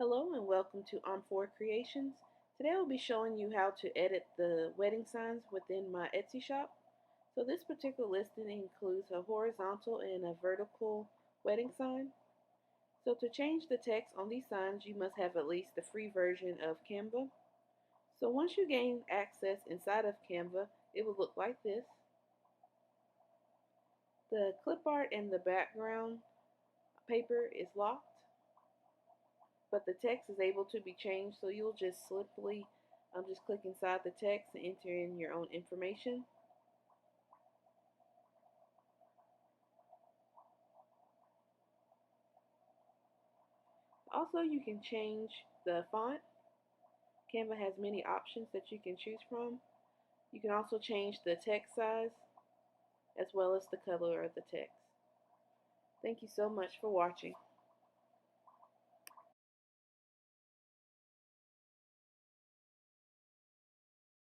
Hello and welcome to On4 Creations. Today I will be showing you how to edit the wedding signs within my Etsy shop. So this particular listing includes a horizontal and a vertical wedding sign. So to change the text on these signs, you must have at least the free version of Canva. So once you gain access inside of Canva, it will look like this. The clip art and the background paper is locked, but the text is able to be changed, so you'll just simply just click inside the text and enter in your own information. Also, you can change the font. Canva has many options that you can choose from. You can also change the text size as well as the color of the text. Thank you so much for watching.